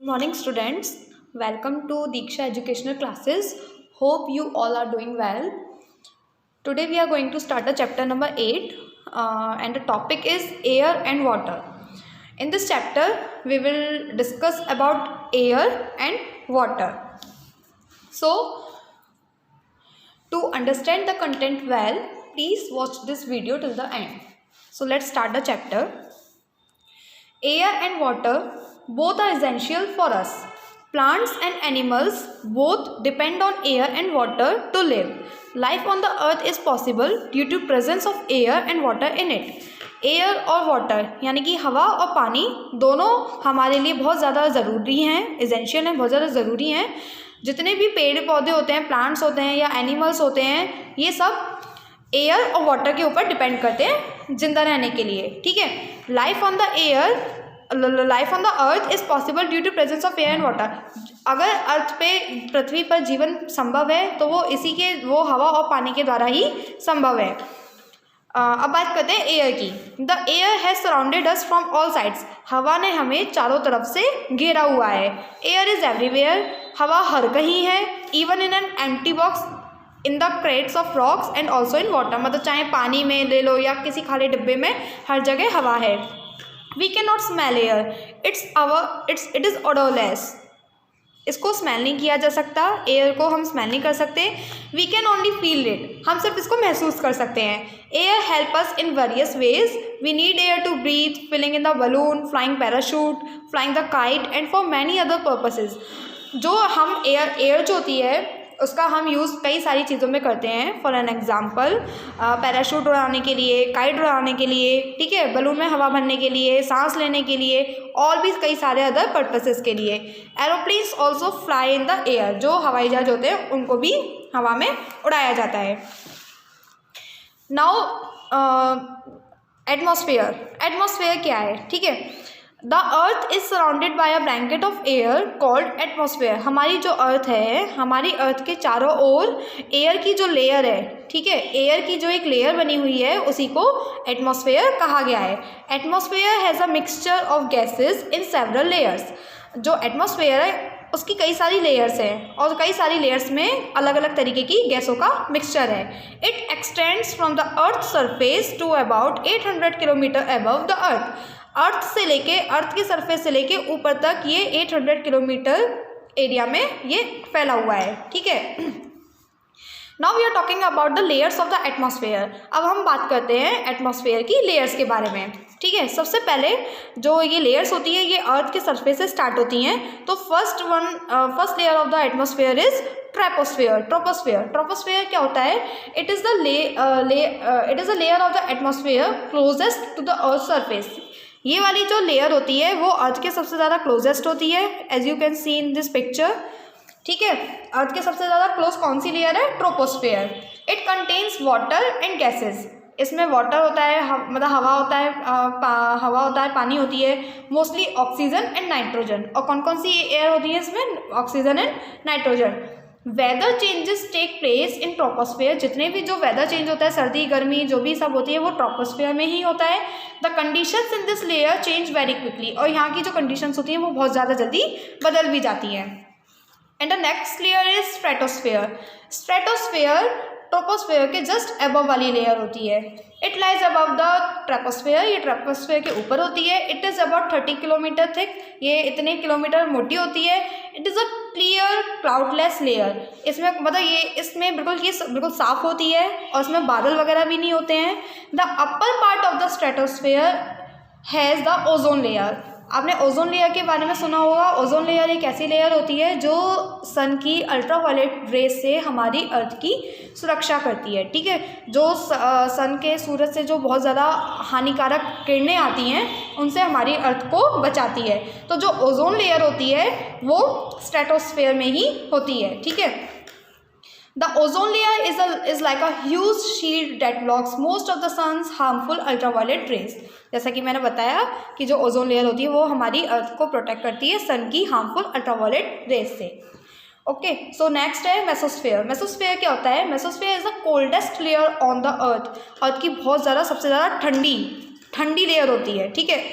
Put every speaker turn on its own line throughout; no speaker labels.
Morning students, welcome to Diksha Educational Classes. Hope you all are doing well. Today we are going to start the chapter number 8 and the topic is air and water. In this chapter we will discuss about air and water. So to understand the content well, please watch this video till the end. So let's start the chapter. Air and water both are essential for us. Plants and animals both depend on air and water to live. Life on the earth is possible due to presence of air and water in it. Air और water यानी कि हवा और पानी दोनों हमारे लिए बहुत ज़्यादा ज़रूरी हैं, एसेंशियल हैं, बहुत ज़्यादा ज़रूरी हैं. जितने भी पेड़ पौधे होते हैं, प्लांट्स होते हैं या एनिमल्स होते हैं, ये सब एयर और वाटर के ऊपर डिपेंड करते हैं जिंदा रहने के लिए. ठीक है. Life on the earth is possible due to presence of air and water. अगर अर्थ पे पृथ्वी पर जीवन संभव है तो वो हवा और पानी के द्वारा ही संभव है. अब बात करते हैं एयर की. The air has surrounded us from all sides. हवा ने हमें चारों तरफ से घेरा हुआ है. Air is everywhere. हवा हर कहीं है. Even in an empty box in the crates of rocks and also in water. मतलब चाहे पानी में ले लो या किसी खाली डिब्बे में, हर जगह हवा है. We can not smell air. It is odourless. इसको स्मेल नहीं किया जा सकता. एयर को हम स्मेल नहीं कर सकते. We can only feel it. हम सिर्फ इसको महसूस कर सकते हैं. Air help us in various ways. We need air to breathe, filling in the balloon, flying parachute, flying the kite and for many other purposes. जो हम एयर जो होती है उसका हम यूज़ कई सारी चीज़ों में करते हैं. फॉर एन एग्जाम्पल, पैराशूट उड़ाने के लिए, काइट उड़ाने के लिए, ठीक है, बलून में हवा भरने के लिए, सांस लेने के लिए, और भी कई सारे अदर पर्पसेस के लिए. Aeroplanes also fly in the air. जो हवाई जहाज होते हैं उनको भी हवा में उड़ाया जाता है. नाउ एटमॉस्फेयर क्या है? ठीक है. The earth is surrounded by a blanket of air called atmosphere. हमारी जो अर्थ है, हमारी अर्थ के चारों ओर एयर की जो लेयर है, ठीक है, एयर की जो एक लेयर बनी हुई है उसी को एटमॉस्फेयर कहा गया है. Atmosphere has a mixture of gases in several layers. जो एटमॉस्फेयर है उसकी कई सारी लेयर्स हैं और कई सारी लेयर्स में अलग अलग तरीके की गैसों का मिक्सचर है. It extends from the earth surface to about 800 kilometre above the earth. Earth की सरफेस से लेके ऊपर तक ये 800 किलोमीटर एरिया में ये फैला हुआ है. ठीक है. Now we are talking about the layers of the atmosphere. अब हम बात करते हैं एटमॉस्फेयर की लेयर्स के बारे में. ठीक है. सबसे पहले जो ये लेयर्स होती है ये अर्थ के सरफेस से स्टार्ट होती हैं. तो first layer of the atmosphere is troposphere क्या होता है? It is the layer of the atmosphere closest to the earth surface. ये वाली जो लेयर होती है वो अर्थ के सबसे ज़्यादा क्लोजेस्ट होती है, as you can see in this picture. ठीक है. अर्थ के सबसे ज़्यादा क्लोज कौन सी लेयर है? Troposphere. It contains water and gases. इसमें वाटर होता है, मतलब हवा होता है, पानी होती है, मोस्टली ऑक्सीजन एंड नाइट्रोजन. और कौन कौन सी एयर होती है इसमें? Oxygen and nitrogen. Weather changes take place in troposphere. जितने भी जो वेदर चेंज होता है, सर्दी गर्मी जो भी सब होती है वो ट्रोपोस्फेयर में ही होता है. The conditions in this layer change very quickly. और यहाँ की जो कंडीशंस होती हैं वो बहुत ज़्यादा जल्दी बदल भी जाती हैं. And the next layer is stratosphere troposphere के जस्ट अबव वाली लेयर होती है. It lies above the troposphere. ये ट्रोपोस्फेयर के ऊपर होती है. It is about 30 kilometre thick. ये इतने किलोमीटर मोटी होती है. It is a clear cloudless layer. इसमें बिल्कुल साफ होती है और इसमें बादल वगैरह भी नहीं होते हैं. The upper part of the stratosphere has the ozone layer. आपने ओजोन लेयर के बारे में सुना होगा. ओजोन लेयर एक ऐसी लेयर होती है जो सन की अल्ट्रावायलेट रेज से हमारी अर्थ की सुरक्षा करती है. ठीक है. जो सन के सूरज से जो बहुत ज़्यादा हानिकारक किरणें आती हैं उनसे हमारी अर्थ को बचाती है. तो जो ओजोन लेयर होती है वो स्ट्रेटोस्फेयर में ही होती है. ठीक है. The ozone layer is like a huge shield that blocks most of the sun's harmful ultraviolet rays. जैसा कि मैंने बताया कि जो ओजोन लेयर होती है वो हमारी अर्थ को प्रोटेक्ट करती है सन की हार्मफुल अल्ट्रावायलेट रेज से. ओके. सो नेक्स्ट है मेसोस्फेयर. मेसोस्फेयर क्या होता है? Mesosphere is the coldest layer on the earth. Earth की बहुत ज़्यादा सबसे ज़्यादा ठंडी लेयर होती है. ठीक है.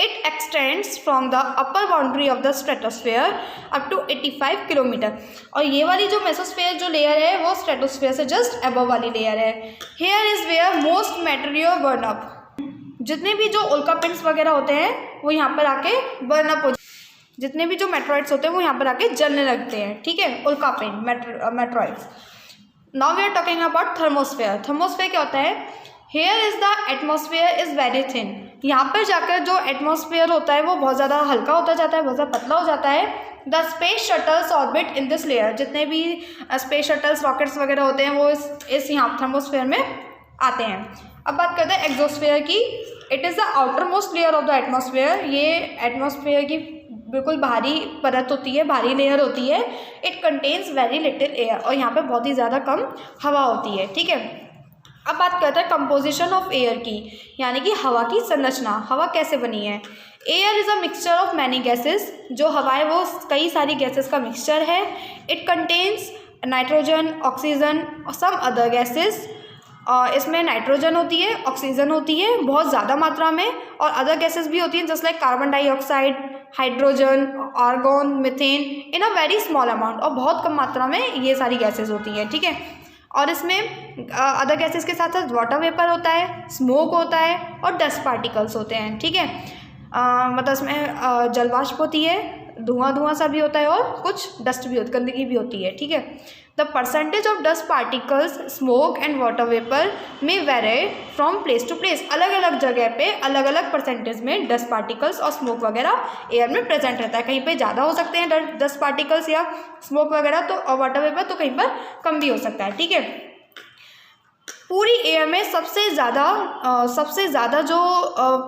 It extends from the upper boundary of the stratosphere up to 85 kilometre. और ये वाली जो मेसोस्फेयर जो लेयर है वो स्ट्रेटोस्फेयर से जस्ट अबव वाली लेयर है। Here is where most material burn up. जितने भी जो उल्का पिंड्स वगैरह होते हैं वो यहाँ पर आके बर्न अप हो, जितने भी जो मेट्रॉइड्स होते हैं वो यहाँ पर आके जलने लगते हैं, ठीक है, उल्का पिंड meteoroids. Now we are talking about thermosphere. Thermosphere क्या होता है? Here is the atmosphere is very thin. यहाँ पर जाकर जो एटमोसफेयर होता है वो बहुत ज़्यादा हल्का होता जाता है, बहुत ज़्यादा पतला हो जाता है। The space shuttles orbit in this layer. जितने भी स्पेस शटल्स रॉकेट्स वगैरह होते हैं वो इस यहाँ थर्मोस्फेयर में आते हैं। अब बात करते हैं एक्सोस्फेयर की। It is the outer most layer of the atmosphere. ये एटमोसफेयर की बिल्कुल बाहरी परत होती है, बाहरी लेयर होती है। It contains very little air. और यहाँ पे बहुत ही ज़्यादा कम हवा होती है, ठीक है। अब बात करते हैं कंपोजिशन ऑफ एयर की, यानी कि हवा की संरचना। हवा कैसे बनी है? Air is a mixture of many gases. जो हवा है वो कई सारी गैसेस का मिक्सचर है। इट कंटेन्स नाइट्रोजन, ऑक्सीजन और सम अदर गैसेस। इसमें नाइट्रोजन होती है, ऑक्सीजन होती है बहुत ज़्यादा मात्रा में, और अदर गैसेस भी होती हैं just like carbon dioxide, hydrogen, argon, methane in a very small amount. और बहुत कम मात्रा में ये सारी गैसेस होती हैं, ठीक है। और इसमें अदर गैसेस के साथ साथ वाटर वेपर होता है, स्मोक होता है और डस्ट पार्टिकल्स होते हैं, ठीक है। मतलब इसमें जलवाष्प होती है, धुआं सा भी होता है और कुछ डस्ट भी होती, गंदगी भी होती है, ठीक है। The percentage of dust particles, smoke and water vapour में vary from place to place. अलग अलग जगह पे अलग अलग परसेंटेज में डस्ट पार्टिकल्स और स्मोक वगैरह एयर में प्रेजेंट रहता है। कहीं पे ज़्यादा हो सकते हैं डस्ट पार्टिकल्स या स्मोक वगैरह, तो और वाटर वेपर तो कहीं पर कम भी हो सकता है, ठीक है। पूरी एयर में सबसे ज़्यादा जो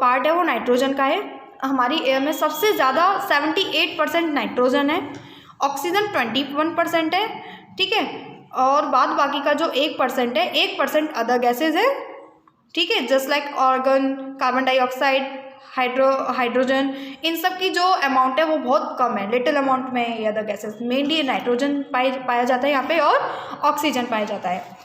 पार्ट है वो नाइट्रोजन का है। हमारी एयर में सबसे ज़्यादा 78% नाइट्रोजन है। ऑक्सीजन 21% है, ठीक है। और बाकी का जो 1% है, 1% अदर गैसेज है, ठीक है, just like argon, carbon dioxide, hydrogen. इन सब की जो अमाउंट है वो बहुत कम है, लिटिल अमाउंट में ये अदर गैसेज। मेनली नाइट्रोजन पाया जाता है यहाँ पे और ऑक्सीजन पाया जाता है।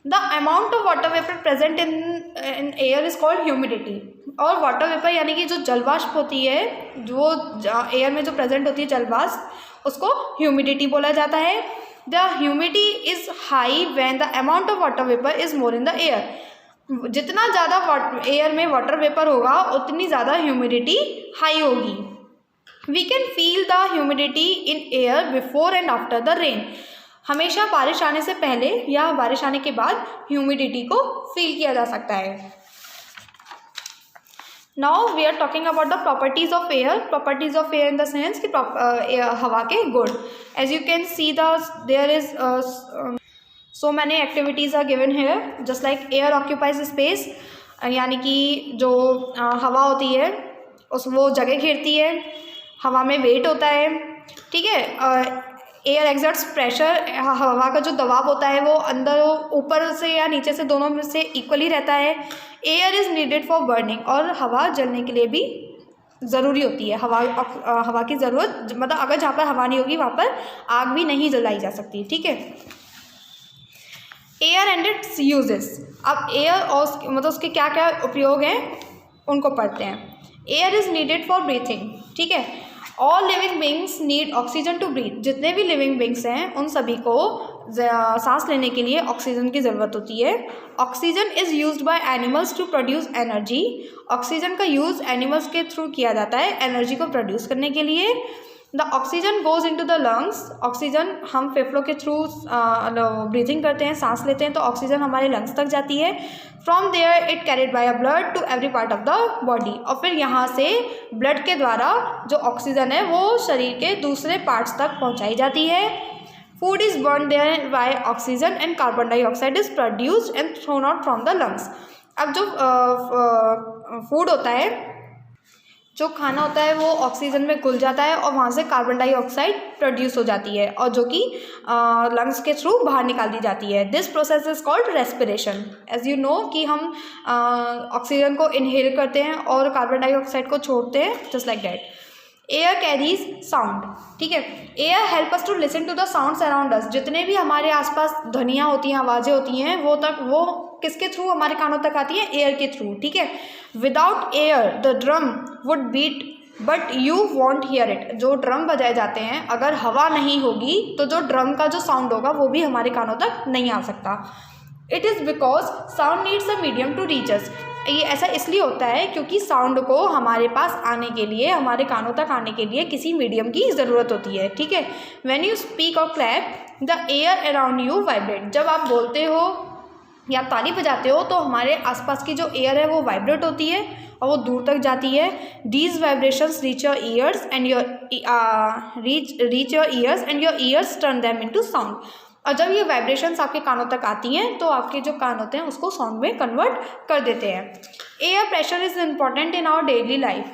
The amount of water vapour present in air is called humidity. और वाटर वेपर यानी कि जो जलवाष्प होती है, जो एयर में जो प्रेजेंट होती है जलवाष्प, उसको ह्यूमिडिटी बोला जाता है। The humidity is high when the amount of water vapour is more in the air. जितना ज़्यादा एयर में वाटर वेपर होगा उतनी ज़्यादा ह्यूमिडिटी हाई होगी। We can feel the humidity in air before and after the rain. हमेशा बारिश आने से पहले या बारिश आने के बाद ह्यूमिडिटी को फील किया जा सकता है। Now we are talking about the properties of air. Properties of air in the sense कि हवा के गुण। As you can see there is so many activities are given here, just like air occupies space, यानी कि जो हवा होती है वो जगह घेरती है। हवा में वेट होता है, ठीक है। Air exerts pressure. हवा का जो दबाव होता है वो अंदर ऊपर से या नीचे से दोनों में से इक्वली रहता है। Air is needed for burning. और हवा जलने के लिए भी ज़रूरी होती है। हवा की ज़रूरत, मतलब अगर जहाँ पर हवा नहीं होगी वहाँ पर आग भी नहीं जलाई जा सकती, ठीक है। Air and it's uses. अब एयर और मतलब उसके क्या क्या उपयोग हैं उनको पढ़ते हैं। Air is needed for breathing, ठीक है। All living beings need oxygen to breathe. जितने भी लिविंग बींग्स हैं उन सभी को सांस लेने के लिए ऑक्सीजन की ज़रूरत होती है। Oxygen is used by animals to produce energy. Oxygen का यूज़ एनिमल्स के थ्रू किया जाता है एनर्जी को प्रोड्यूस करने के लिए। The oxygen goes into the lungs. Oxygen हम फेफड़ों के थ्रू ब्रीथिंग करते हैं, सांस लेते हैं, तो ऑक्सीजन हमारे लंग्स तक जाती है। From there it carried by a blood to every part of the body. और फिर यहाँ से ब्लड के द्वारा जो ऑक्सीजन है वो शरीर के दूसरे पार्ट्स तक पहुँचाई जाती है। Food is burn there by oxygen and carbon dioxide is produced and thrown out from the lungs. अब जो फूड होता है, जो खाना होता है वो ऑक्सीजन में घुल जाता है और वहाँ से कार्बन डाइऑक्साइड प्रोड्यूस हो जाती है और जो कि लंग्स के थ्रू बाहर निकाल दी जाती है। This process is called respiration. As you know कि हम ऑक्सीजन को इनहेल करते हैं और कार्बन डाइऑक्साइड को छोड़ते हैं, just like that. Air carries sound, ठीक है। Air help us to listen to the sounds around us, जितने भी हमारे आसपास ध्वनियाँ होती हैं, आवाज़ें होती हैं, वो किसके थ्रू हमारे कानों तक आती है? एयर के थ्रू, ठीक है। Without air the drum would beat but you won't hear it, जो ड्रम बजाए जाते हैं, अगर हवा नहीं होगी तो जो ड्रम का जो साउंड होगा वो भी हमारे कानों तक नहीं आ सकता। It is because sound needs a medium to reach us, ये ऐसा इसलिए होता है क्योंकि साउंड को हमारे पास आने के लिए, हमारे कानों तक आने के लिए किसी मीडियम की ज़रूरत होती है, ठीक है। व्हेन यू स्पीक और clap the air around you vibrate, जब आप बोलते हो या ताली बजाते हो तो हमारे आसपास की जो एयर है वो वाइब्रेट होती है और वो दूर तक जाती है। These vibrations reach your ears and your ears turn them into sound, और जब ये वाइब्रेशंस आपके कानों तक आती हैं तो आपके जो कान होते हैं उसको साउंड में कन्वर्ट कर देते हैं। Air pressure is important in our daily life,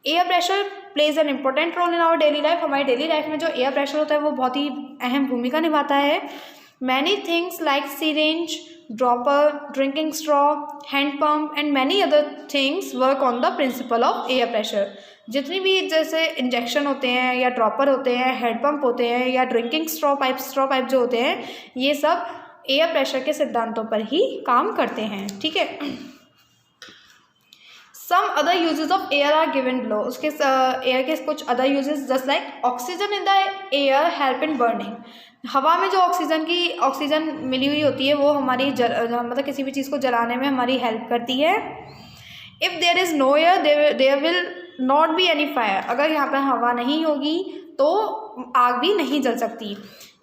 air pressure plays an important role in our daily life, हमारी डेली लाइफ में जो एयर प्रेशर होता है वो बहुत ही अहम भूमिका निभाता है। Many things like syringe, dropper, drinking straw, hand pump and many other things work on the principle of air pressure, जितनी भी जैसे इंजेक्शन होते हैं या ड्रॉपर होते हैं, हेड पंप होते हैं या ड्रिंकिंग स्ट्रॉ पाइप जो होते हैं, ये सब एयर प्रेशर के सिद्धांतों पर ही काम करते हैं, ठीक है। Some other uses of air are given below, उसके एयर के कुछ other uses just like oxygen in the air help in burning, हवा में जो ऑक्सीजन मिली हुई होती है वो हमारी मतलब किसी भी चीज़ को जलाने में हमारी हेल्प करती है। If there is no air there will not be any fire, अगर यहाँ पर हवा नहीं होगी तो आग भी नहीं जल सकती।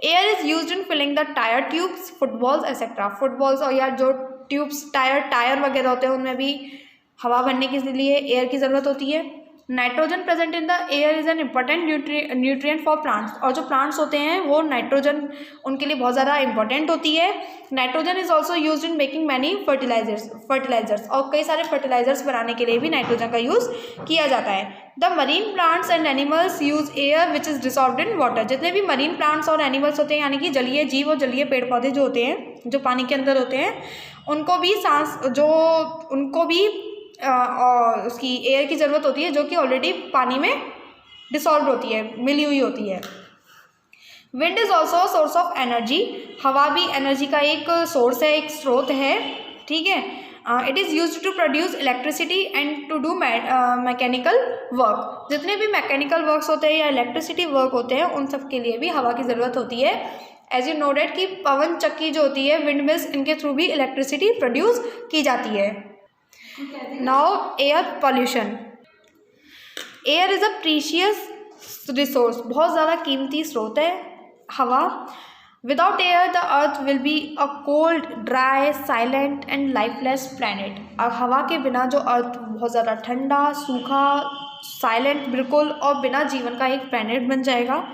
Air is used in filling the tyre tubes, footballs etcetera, footballs और या जो ट्यूब्स टायर वगैरह होते हैं उनमें भी हवा भरने के लिए एयर की ज़रूरत होती है। Nitrogen present in the air is an important nutrient for plants, और जो प्लांट्स होते हैं वो नाइट्रोजन उनके लिए बहुत ज़्यादा इंपॉर्टेंट होती है। Nitrogen is also use in making many fertilisers, और कई सारे फर्टिलाइजर्स बनाने के लिए भी नाइट्रोजन का यूज़ किया जाता है। The marine plants and animals use air which is dissolved in water, जितने भी मरीन प्लांट्स और एनिमल्स होते हैं यानी कि जलीय जीव और जलीय पेड़ पौधे जो होते हैं, जो पानी के अंदर होते हैं, उनको भी उसकी एयर की ज़रूरत होती है जो कि ऑलरेडी पानी में डिसॉल्व होती है, मिली हुई होती है। Wind is also a source of energy, हवा भी एनर्जी का एक सोर्स है, एक स्रोत है, ठीक है। It is used to produce electricity and to do mechanical work, जितने भी मैकेनिकल वर्क्स होते हैं या इलेक्ट्रिसिटी वर्क होते हैं उन सब के लिए भी हवा की ज़रूरत होती है। एज यू नो डेट कि पवन चक्की जो होती है, विंड मिल्स, इनके थ्रू भी इलेक्ट्रिसिटी प्रोड्यूस की जाती है। Now air pollution, air is a precious resource, बहुत ज़्यादा कीमती स्रोत है हवा। Without air the earth will be a cold, dry, silent and lifeless planet, अब हवा के बिना जो अर्थ बहुत ज़्यादा ठंडा, सूखा, साइलेंट बिल्कुल और बिना जीवन का एक प्लैनेट बन जाएगा।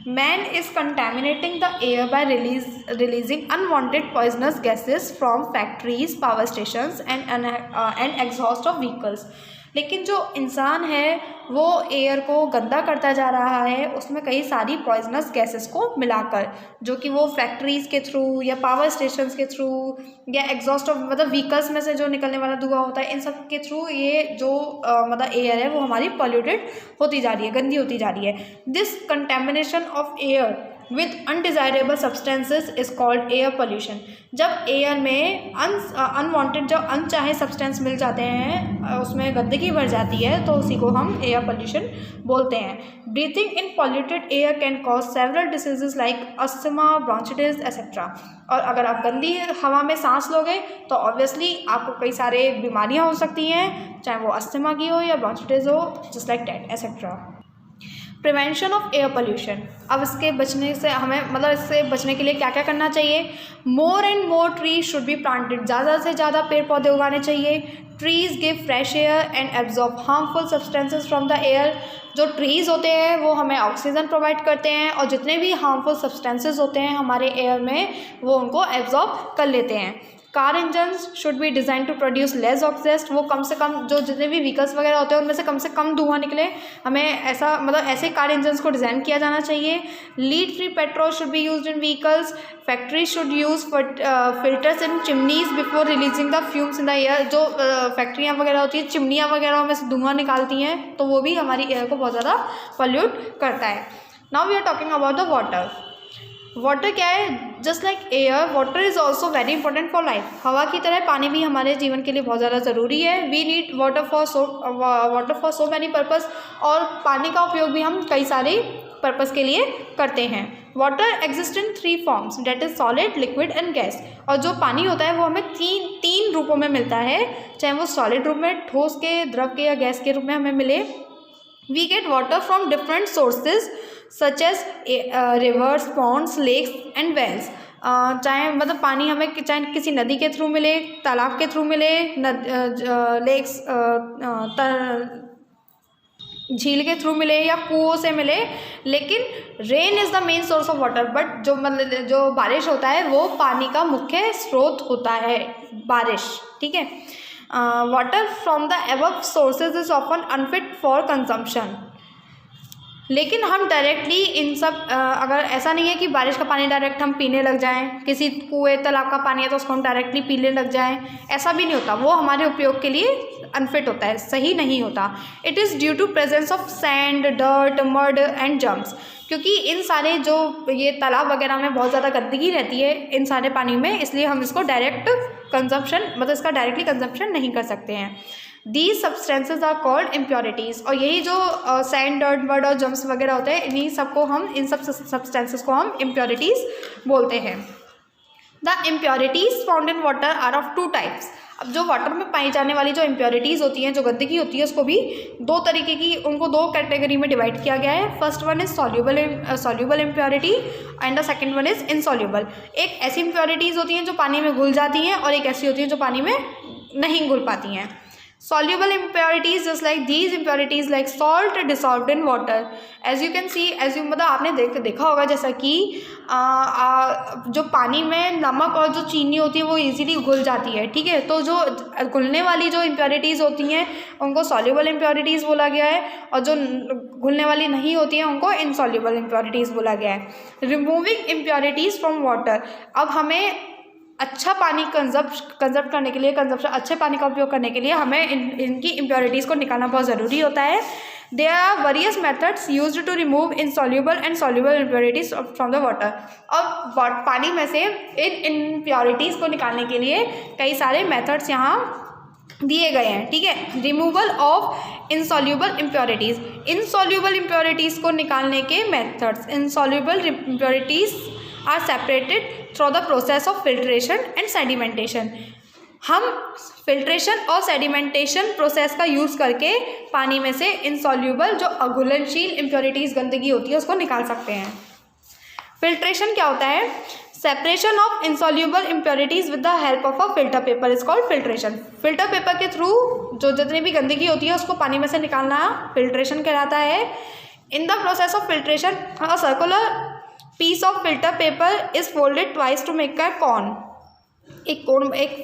Man is contaminating the air by releasing unwanted poisonous gases from factories, power stations and exhaust of vehicles, लेकिन जो इंसान है वो एयर को गंदा करता जा रहा है उसमें कई सारी पॉइजनस गैसेस को मिलाकर, जो कि वो फैक्ट्रीज़ के थ्रू या पावर स्टेशंस के थ्रू या एग्जॉस्ट ऑफ मतलब व्हीकल्स में से जो निकलने वाला धुआं होता है, इन सब के थ्रू ये जो मतलब एयर है वो हमारी पॉल्यूटेड होती जा रही है, गंदी होती जा रही है। This contamination of air with undesirable substances is called air pollution, जब एयर में अनवांटेड जो अनचाहे सब्सटेंस मिल जाते हैं, उसमें गंदगी भर जाती है, तो उसी को हम एयर पोल्यूशन बोलते हैं। Breathing in polluted air can cause several diseases like asthma, bronchitis etcetera, और अगर आप गंदी हवा में सांस लोगे तो ऑब्वियसली आपको कई सारे बीमारियाँ हो सकती हैं, चाहे वो अस्थमा की हो या ब्रोंचिटिस हो, just like that etcetera. Prevention of air pollution, अब इसके बचने से हमें मतलब इससे बचने के लिए क्या क्या करना चाहिए? More and more trees should be planted, ज़्यादा से ज़्यादा पेड़ पौधे उगाने चाहिए। Trees give fresh air and absorb harmful substances from the air, जो ट्रीज़ होते हैं वो हमें ऑक्सीजन प्रोवाइड करते हैं और जितने भी हार्मफुल सब्सटेंसेस होते हैं हमारे एयर में वो उनको एब्जॉर्ब कर लेते हैं। Car engines should be design to produce less exhaust, वो कम से कम जो जितने भी व्हीकल्स वगैरह होते हैं उनमें से कम धुआं निकले, हमें ऐसा मतलब ऐसे कार इंजन्स को डिज़ाइन किया जाना चाहिए। Lead free petrol should be used in vehicles, factory should use filters in chimneys before releasing the fumes in the air, जो फैक्ट्रियाँ वगैरह होती हैं चिमनियाँ वगैरह में से धुआं निकालती हैं तो वो भी हमारी एयर को बहुत ज़्यादा पॉल्यूट करता है। Now we are talking about the water. Water क्या है, just like air water is also very important for life. हवा की तरह पानी भी हमारे जीवन के लिए बहुत ज़्यादा ज़रूरी है। We need water for so many purpose, और पानी का उपयोग भी हम कई सारे पर्पज़ के लिए करते हैं। Water exist in 3 forms, that is solid, liquid and gas. और जो पानी होता है वो हमें तीन रूपों में मिलता है, चाहे वो सॉलिड रूप में, ठोस के, द्रव के या गैस के रूप में हमें मिले। We get water from different sources such as rivers, ponds, lakes and wells. चाहे मतलब पानी हमें चाहे किसी नदी के थ्रू मिले, तालाब के थ्रू मिले, लेक्स झील के थ्रू मिले या कुओं से मिले, लेकिन rain is the main source of water. But जो मतलब जो बारिश होता है वो पानी का मुख्य स्रोत होता है, बारिश, ठीक है। Water from the above sources is often unfit for consumption, लेकिन हम डायरेक्टली इन सब अगर ऐसा नहीं है कि बारिश का पानी डायरेक्ट हम पीने लग जाएं, किसी कुएं तालाब का पानी है तो उसको हम डायरेक्टली पीने लग जाएं, ऐसा भी नहीं होता। वो हमारे उपयोग के लिए अनफिट होता है, सही नहीं होता। It is due to presence of sand, dirt, mud and germs, क्योंकि इन सारे जो ये तालाब वगैरह में बहुत ज़्यादा गंदगी रहती है इन सारे पानी में, इसलिए हम इसको डायरेक्ट कंजम्पशन मतलब इसका डायरेक्टली कंजम्पशन नहीं कर सकते हैं। These substances are called impurities, और यही जो सैंड, डर्ट, मड और जम्स वगैरह होते हैं इन्हीं सबको हम इन सब सब्सटेंसेस को हम impurities बोलते हैं। The impurities found in water are of 2 types। अब जो वाटर में पाई जाने वाली जो impurities होती हैं, जो गंदगी होती है, उसको भी 2 तरीके की, उनको 2 कैटेगरी में डिवाइड किया गया है। First one is soluble impurity and the second one is insoluble। एक ऐसी impurities होती हैं जो पानी में घुल जाती हैं और एक ऐसी होती हैं जो पानी में नहीं घुल पाती हैं। Soluble impurities just like these impurities like salt dissolved in water, as you can see, मतलब आपने देखा होगा जैसा कि जो पानी में नमक और जो चीनी होती है वो इजीली घुल जाती है, ठीक है। तो जो घुलने वाली जो impurities होती हैं उनको soluble impurities बोला गया है, और जो घुलने वाली नहीं होती हैं उनको insoluble impurities बोला गया है। Removing impurities from water, अब हमें अच्छा पानी कंजप्ट करने के लिए, अच्छे पानी का उपयोग करने के लिए हमें इनकी इम्प्योरिटीज़ को निकालना बहुत ज़रूरी होता है। There are various methods used to remove insoluble and soluble impurities from the water. अब पानी में से इन इम्प्योरिटीज़ को निकालने के लिए कई सारे मेथड्स यहाँ दिए गए हैं, ठीक है। Removal of insoluble impurities, insoluble impurities को निकालने के methods. Insoluble impurities are separated through the process of filtration and sedimentation. हम फिल्ट्रेशन और सेडिमेंटेशन प्रोसेस का यूज़ करके पानी में से इनसॉल्युबल जो अघुलनशील इम्प्योरिटीज़ गंदगी होती है उसको निकाल सकते हैं। फिल्ट्रेशन क्या होता है? Separation of insoluble impurities with the help of a filter paper is called filtration. Filter paper के थ्रू जो जितनी भी गंदगी होती है उसको पानी में से निकालना फिल्ट्रेशन कहलाता है। In the process of filtration a circular piece of filter paper is folded twice to make a cone. एक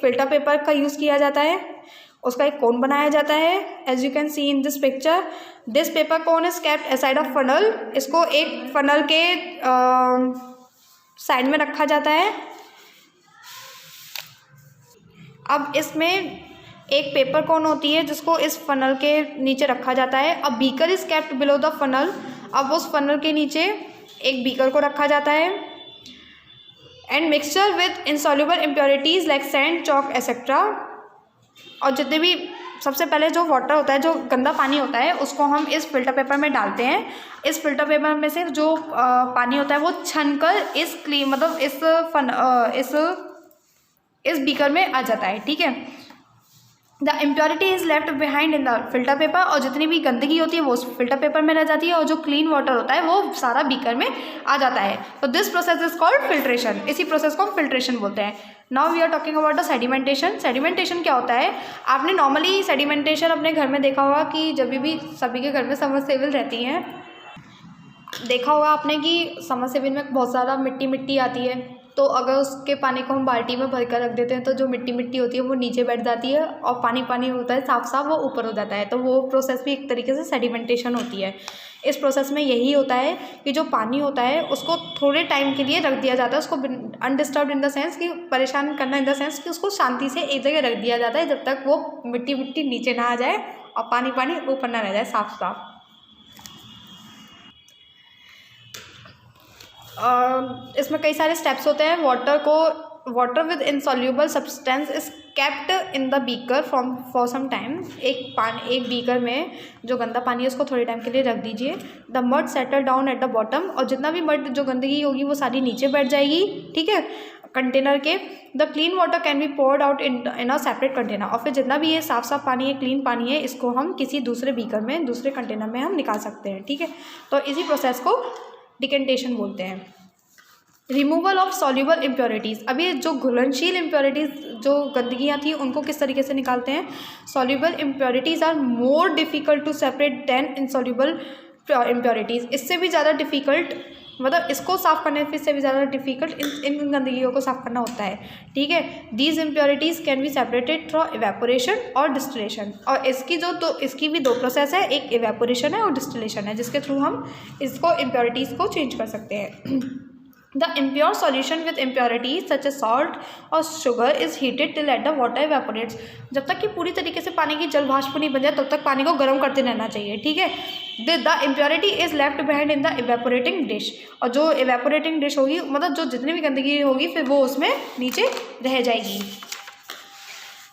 फिल्टर पेपर का यूज़ किया जाता है, उसका एक कोन बनाया जाता है। As you can see in this picture, this paper cone is kept aside of funnel. इसको एक फनल के साइड में रखा जाता है। अब इसमें एक पेपर कोन होती है जिसको इस फनल के नीचे रखा जाता है। अब beaker is kept below the funnel. अब उस फनल के नीचे एक बीकर को रखा जाता है। And mixture with insoluble impurities like sand, chalk etcetera. और जितने भी सबसे पहले जो वाटर होता है, जो गंदा पानी होता है, उसको हम इस फिल्टर पेपर में डालते हैं। इस फिल्टर पेपर में से जो पानी होता है वो छनकर इस बीकर में आ जाता है, ठीक है। The impurity is left behind in the filter paper. और जितनी भी गंदगी होती है वो उस फिल्टर पेपर में रह जाती है, और जो क्लीन वाटर होता है वो सारा बीकर में आ जाता है। तो this process is called filtration. इसी प्रोसेस को हम फिल्ट्रेशन बोलते हैं। Now we are talking about the sedimentation. Sedimentation क्या होता है? आपने नॉर्मली सेडिमेंटेशन अपने घर में देखा होगा कि जब भी सभी के घर में सबमर्सिबल रहती हैं, देखा होगा आपने कि सबमर्सिबल में बहुत ज़्यादा मिट्टी आती है, तो अगर उसके पानी को हम बाल्टी में भर कर रख देते हैं तो जो मिट्टी मिट्टी होती है वो नीचे बैठ जाती है और पानी पानी होता है साफ साफ वो ऊपर हो जाता है। तो वो प्रोसेस भी एक तरीके से सेडिमेंटेशन होती है। इस प्रोसेस में यही होता है कि जो पानी होता है उसको थोड़े टाइम के लिए रख दिया जाता है, उसको अनडिस्टर्ब इन द सेंस कि परेशान करना इन द सेंस कि उसको शांति से एक जगह रख दिया जाता है जब तक वो मिट्टी मिट्टी नीचे ना आ जाए और पानी पानी ऊपर ना रह जाए साफ साफ। इसमें कई सारे स्टेप्स होते हैं। Water with insoluble substance is kept in the beaker for some time. एक बीकर में जो गंदा पानी है उसको थोड़े टाइम के लिए रख दीजिए। The mud settle down at the bottom, और जितना भी मड जो गंदगी होगी वो सारी नीचे बैठ जाएगी, ठीक है, कंटेनर के। The clean water can be poured out in a separate container, और फिर जितना भी ये साफ साफ पानी है, क्लीन पानी है, इसको हम किसी दूसरे बीकर में, दूसरे कंटेनर में हम निकाल सकते हैं, ठीक है। तो इसी प्रोसेस को डिकेंटेशन बोलते हैं। रिमूवल ऑफ सॉल्यूबल इम्प्योरिटीज़, अभी जो घुलनशील इम्प्योरिटीज़ जो गंदगियाँ थी उनको किस तरीके से निकालते हैं। Soluble impurities are more difficult to separate than insoluble impurities. इससे भी ज़्यादा डिफ़िकल्ट, मतलब इसको साफ़ करने से भी ज़्यादा डिफ़िकल्ट इन गंदगियों को साफ़ करना होता है, ठीक है। These impurities can be separated through evaporation और डिस्टिलेशन, और इसकी भी दो प्रोसेस है, एक इवेपोरेशन है और डिस्टिलेशन है, जिसके थ्रू हम इसको इम्प्योरिटीज़ को चेंज कर सकते हैं। The impure solution with impurities such as salt or sugar is heated till at the water evaporates। जब तक कि पूरी तरीके से पानी की जल वाष्प नहीं बन जाए तब तक पानी को गर्म करते रहना चाहिए, ठीक है। The impurity is left behind in the evaporating dish, और जो evaporating dish होगी, मतलब जो जितनी भी गंदगी होगी फिर वो उसमें नीचे रह जाएगी।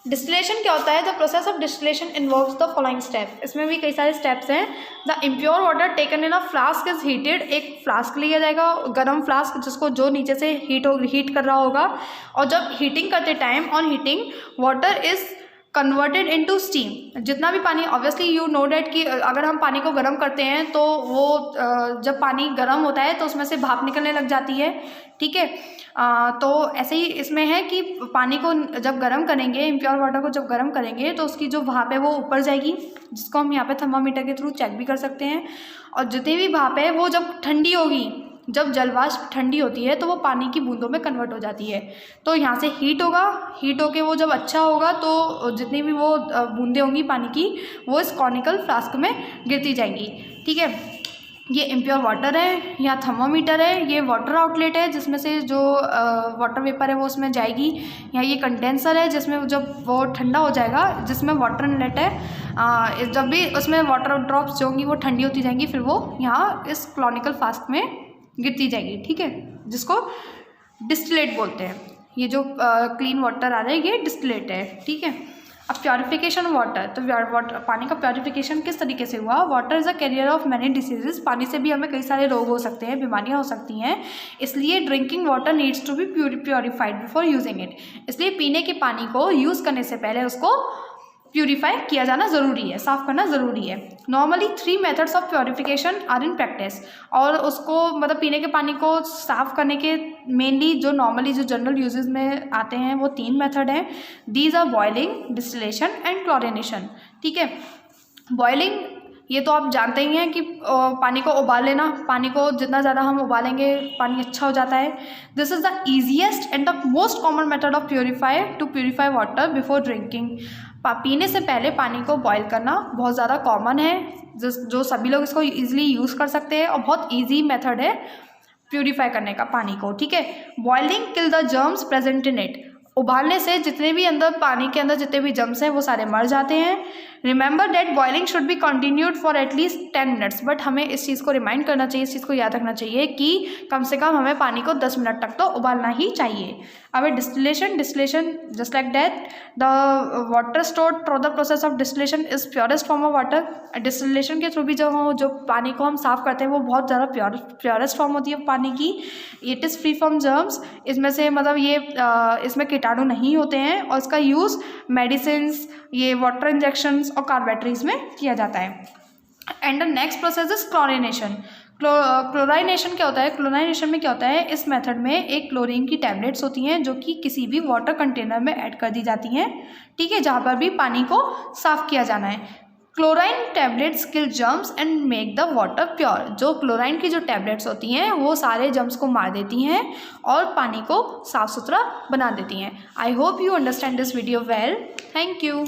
डिस्टिलेशन क्या होता है। The process of distillation involves the following step. इसमें भी कई सारे स्टेप्स हैं। The impure water taken in a flask is heated, एक फ्लास्क लिया जाएगा, गर्म फ्लास्क, जिसको जो नीचे से हीट कर रहा होगा, और जब हीटिंग करते time on heating water is converted into steam. जितना भी पानी, ऑब्वियसली यू नो डैट कि अगर हम पानी को गर्म करते हैं तो वो जब पानी गर्म होता है तो उसमें से भाप निकलने लग जाती है, ठीक है। तो ऐसे ही इसमें है कि पानी को जब गर्म करेंगे, इम्प्योर वाटर को जब गर्म करेंगे तो उसकी जो भाप है वो ऊपर जाएगी, जिसको हम यहाँ पे थर्मामीटर के थ्रू चेक भी कर सकते हैं। और जितनी भी भाप है वो जब ठंडी होगी, जब जलवाष्प ठंडी होती है तो वो पानी की बूंदों में कन्वर्ट हो जाती है। तो यहाँ से हीट होगा, हीट होके वो जब अच्छा होगा तो जितनी भी वो बूंदें होंगी पानी की वो इस कॉनिकल फ्लास्क में गिरती जाएंगी, ठीक है। ये इम्प्योर वाटर है, या थर्मोमीटर है, ये वाटर आउटलेट है जिसमें से जो वाटर वेपर है वो उसमें जाएगी, या ये कंडेंसर है जिसमें जब वो ठंडा हो जाएगा, जिसमें वाटर इनलेट है, जब भी उसमें वाटर ड्रॉप्स जो होंगी वो ठंडी होती जाएंगी, फिर वो यहाँ इस क्लॉनिकल फ्लास्क में गिरती जाएगी, ठीक है, जिसको डिस्टिलेट बोलते हैं। ये जो क्लीन वाटर आ रहा है ये डिस्टिलेट है, ठीक है। अब प्योरीफिकेशन वाटर, तो वाटर, पानी का प्योरीफिकेशन किस तरीके से हुआ। Water is a carrier of many diseases, पानी से भी हमें कई सारे रोग हो सकते हैं, बीमारियां हो सकती हैं, इसलिए drinking water needs to be purified before using it. इसलिए पीने के पानी को यूज़ करने से पहले उसको प्यूरीफाई किया जाना ज़रूरी है, साफ़ करना ज़रूरी है। Normally 3 methods of purification are in practice, और उसको मतलब पीने के पानी को साफ़ करने के मेनली जो नॉर्मली जो जनरल यूजेस में आते हैं वो 3 मेथड हैं। These are boiling, distillation and chlorination, ठीक है। बॉयलिंग ये तो आप जानते ही हैं कि पानी को उबाल लेना, पानी को जितना ज़्यादा हम उबालेंगे पानी अच्छा हो जाता है। This is the easiest and the most common method of purify water before drinking. पीने से पहले पानी को बॉयल करना बहुत ज़्यादा कॉमन है, जो सभी लोग इसको ईजिली यूज़ कर सकते हैं, और बहुत ईजी मेथड है प्योरीफाई करने का पानी को, ठीक है। Boiling kill the germs present in it, उबालने से जितने भी अंदर पानी के अंदर जितने भी जर्म्स हैं वो सारे मर जाते हैं। Remember that boiling should be continued for at least 10 minutes, but हमें इस चीज़ को रिमाइंड करना चाहिए, इस चीज़ को याद रखना चाहिए कि कम से कम हमें पानी को 10 मिनट तक तो उबालना ही चाहिए। अब distillation just like that the water stored through the process of distillation is purest form of water. Distillation के थ्रू भी जो पानी को हम साफ़ करते हैं वो बहुत ज़्यादा प्योरेस्ट फॉर्म होती है पानी की। It is free from germs, इसमें से मतलब ये इसमें कीटाणु नहीं होते हैं, और इसका यूज़ मेडिसिन्स, ये वाटर इंजेक्शंस और कार बैटरीज में किया जाता है। And the next process is chlorination. Chlorination क्या होता है। क्लोराइनेशन में क्या होता है, इस मेथड में एक क्लोरीन की टैबलेट्स होती हैं जो कि किसी भी वाटर कंटेनर में ऐड कर दी जाती हैं, ठीक है, जहाँ पर भी पानी को साफ़ किया जाना है। Chlorine tablets kill germs and make the water pure. जो क्लोराइन की जो टैबलेट्स होती हैं वो सारे जर्म्स को मार देती हैं और पानी को साफ सुथरा बना देती हैं। I hope you understand this video well. Thank you.